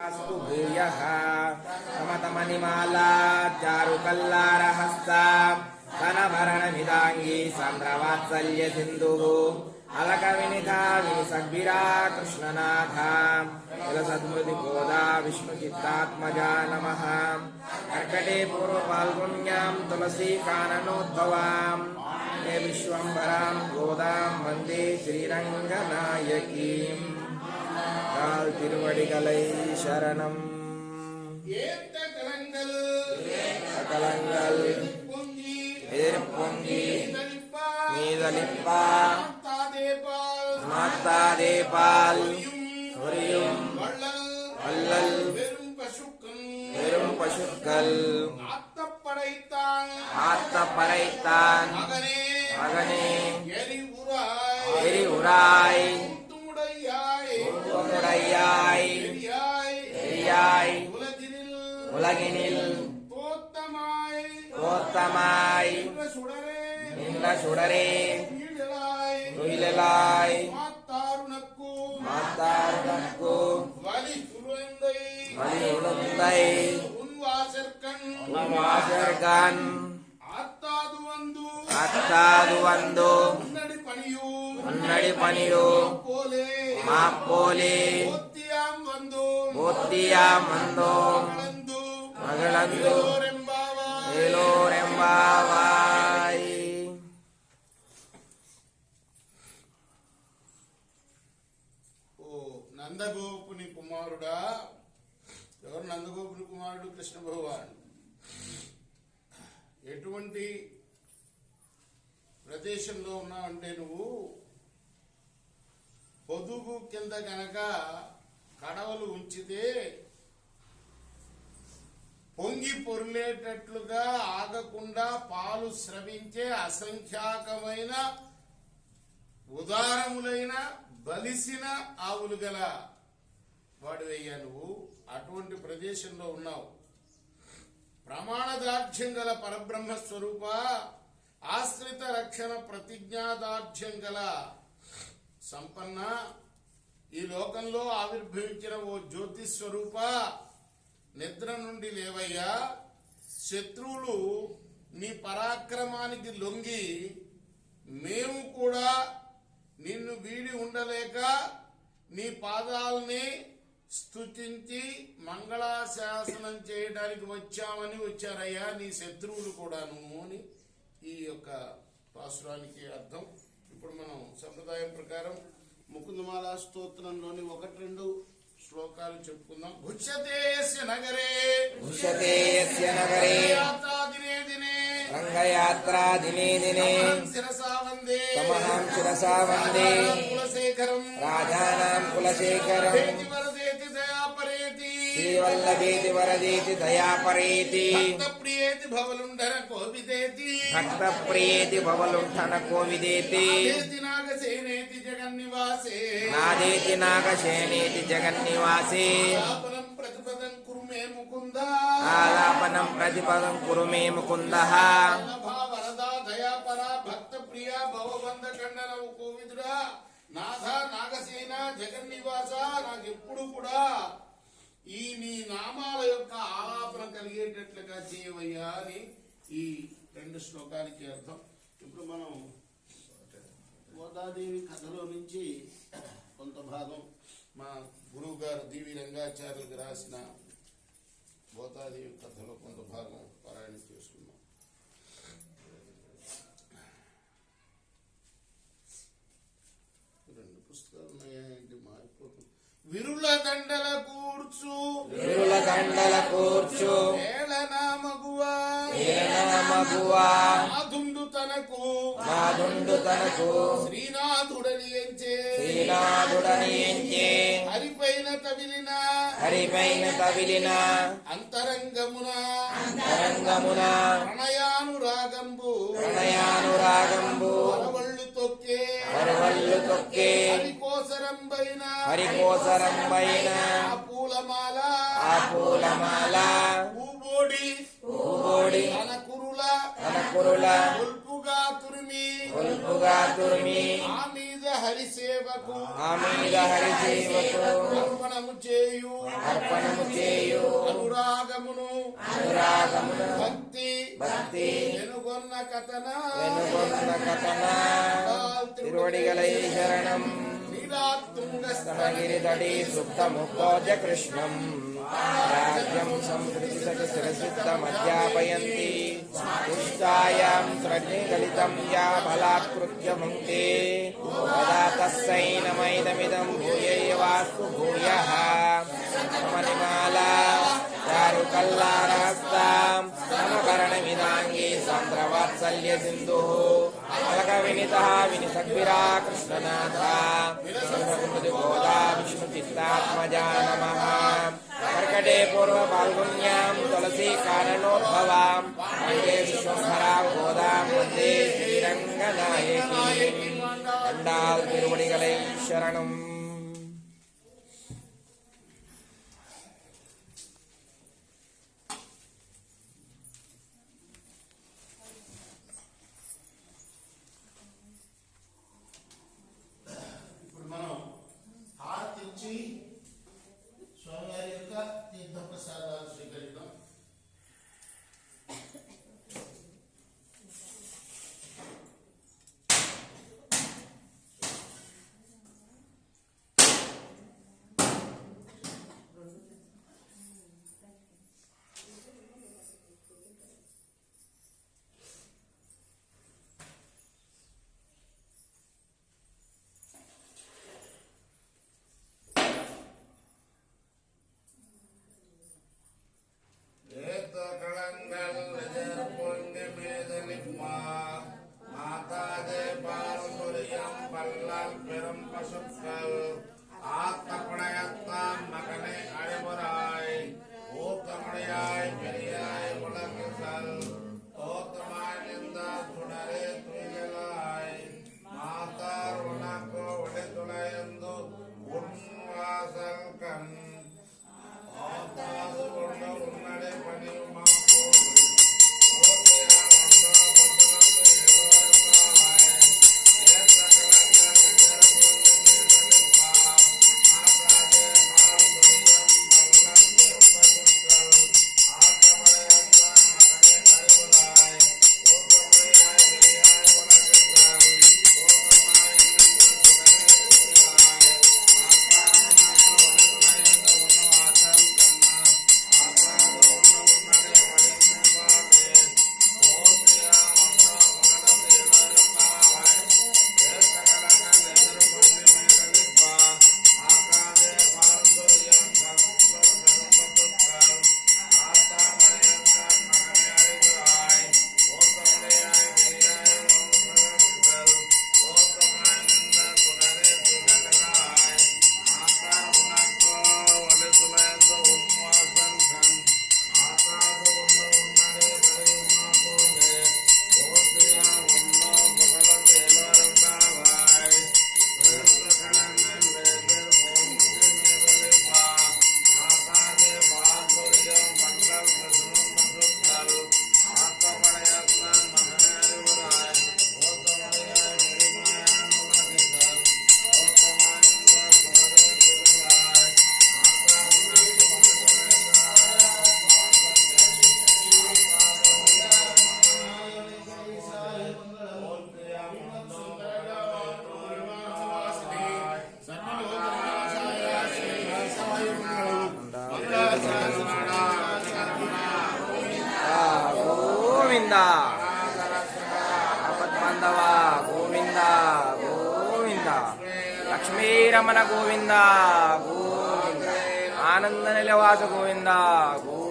अस्तु भूयः तमतमनिमाला चारुकल्लारहस्ता धनभरणमिदाङ्गी सान्द्रवात्सल्य सिन्धुः अलकविनिधा विनिसद्भिरा कृष्णनाथा कुलसद्मृतिबोधा विष्णुचित्तात्मजा नमः। कर्कटे पूर्वफाल्गुन्यां तुलसीकाननोद्भवां हे विश्वम्भरां गोदां वन्दे श्रीरङ्गनायकीम्। काल तिरुवडिगलै शरणं कलंगल एर्पोंगी मीदलिप्पा माता देपाल हरियम वल्लल वेरुम पशुक्कल आत्तपड़ैत्तान मगने एरिउराय உலகினில் தோத்தமாய் நின்ற சுடரே துயிலாய் மாத்தாருனக்கு வலி உளுந்தை உன்வாசர்கண் அத்தாது வந்து முன்னடி பணியோ மாப்போலே போத்தியாம் வந்தோ மகளந்து ఏలోరెంబావాయ్. ఓ నందగోపుని కుమారుడా, ఎవరు నందగోపుని కుమారుడు? కృష్ణ భగవాన్. ఎటువంటి ప్రదేశంలో ఉన్నావంటే నువ్వు పొదుగు కింద గనక కడవలు ఉంచితే పొంగి పొర్లేటట్లుగా ఆగకుండా పాలు స్రవించే అసంఖ్యాకమైన ఉదారములైన బలిసిన ఆవులు గల వాడివయ్యా నువ్వు. అటువంటి ప్రదేశంలో ఉన్నావు. ప్రమాణదార్ఢ్యం గల పరబ్రహ్మ స్వరూప, ఆశ్రిత రక్షణ ప్రతిజ్ఞాదార్ఢ్యం గల సంపన్న, ఈ లోకంలో ఆవిర్భవించిన ఓ జ్యోతి స్వరూప, నిద్ర నుండి లేవయ్యా. శత్రువులు నీ పరాక్రమానికి లొంగి మేము కూడా నిన్ను వీడి ఉండలేక నీ పాదాలని స్తుతించి మంగళాశాసనం చేయడానికి వచ్చారయ్యా నీ శత్రువులు కూడాను అని ఈ యొక్క పాసురానికి అర్థం. ఇప్పుడు మనం సంప్రదాయం ప్రకారం ముకుందమాల స్తోత్రంలోని 1-2 శ్లోకాలు చెప్పుకుందాం. ఉచ్యతేస్య నగరే దినే దినే రంగయాత్రా దినే దినే తమహం శిరసా వందే కులశేఖరం రాజానాం కులశేఖరం శ్రీవల్లభేతి వరదేతి దయాపరేతి ప్రియేతి భవలుంఠన కోవిదేతి భక్తప్రియేతి భవలుంఠన కోవిదేతి నాగసేనేతి జగన్నివాసే నాదేతి నాగసేనేతి జగన్నివాసే ప్రతిపదం కురు మే ముకుంద ఆలాపనం ప్రతిపదం కురు మే ముకుంద వరదా దయాపర భక్త ప్రియ భవబంధ ఖండన కోవిదుడా నాథ నాగసేన జగన్నివాస, నాకెప్పుడు కూడా ఈ నీ నామాల యొక్క ఆలాపన కలిగేటట్లుగా చేయవయ్యా అని ఈ 2 శ్లోకాలకి అర్థం. ఇప్పుడు మనం గోదాదేవి కథలో నుంచి కొంత భాగం మా గురువు గారు డివి రంగాచార్యులకు రాసిన గోదాదేవి కథలో కొంత భాగం పారాయణ చేసుకున్నాం. రెండు పుస్తకాలు ఉన్నాయంటే మారిపోతుంది. విరుల దండల కూర్చు ఏళనా మగువా నాదుండు తనకు శ్రీనాథుడని ఎంచే హరిపైన తవిలిన అంతరంగమున ప్రణయానురాగంబు వరవళ్ళు తొక్కే హరికోసరంబైన ఆ పూలమాల పూబోడి తన కురుల కొల్పుగా తురిమి ఆ మీద హరిసేవకు అర్పణము చేయు అనురాగమును భక్తి వెనుగొన్న కథన తిరువడిగలై శరణం స్తనగిరితడి సుప్తముఖోజ కృష్ణం రాజ్యం సంస్కృతి శిరసిద్ధమధ్యాపయంతి పుష్టాయాం స్రగ్నిగలితం యా బలాకృత్య భుంక్తే తదా తస్సై నమైదమిదం భూయైవాస్తు భూయః మణిమాలా చారుకల్లారహస్తాం సమకరణమిదాంగీ సాంద్రవాత్సల్య సింధుః అలక వినితః వినిసద్విరా కృష్ణనాథ గోదా విష్ణు చిత్తాత్మజా నమః కర్కటే పూర్వ పాల్గొన్యాం తులసీ కారణోద్భవాం వందే విశ్వంభరాం గోదాం వందే శ్రీరంగనాయకీ అండాల్ తిరువడిగలై శరణం. స్వామివారి యొక్క తీర్థప్రసాదాలు స్వీకరిద్దాం. గోవింద ఆపద్బాంధవ గోవింద గోవింద లక్ష్మీరమణ గోవింద గోవింద ఆనంద నిలవాస గోవింద గోవింద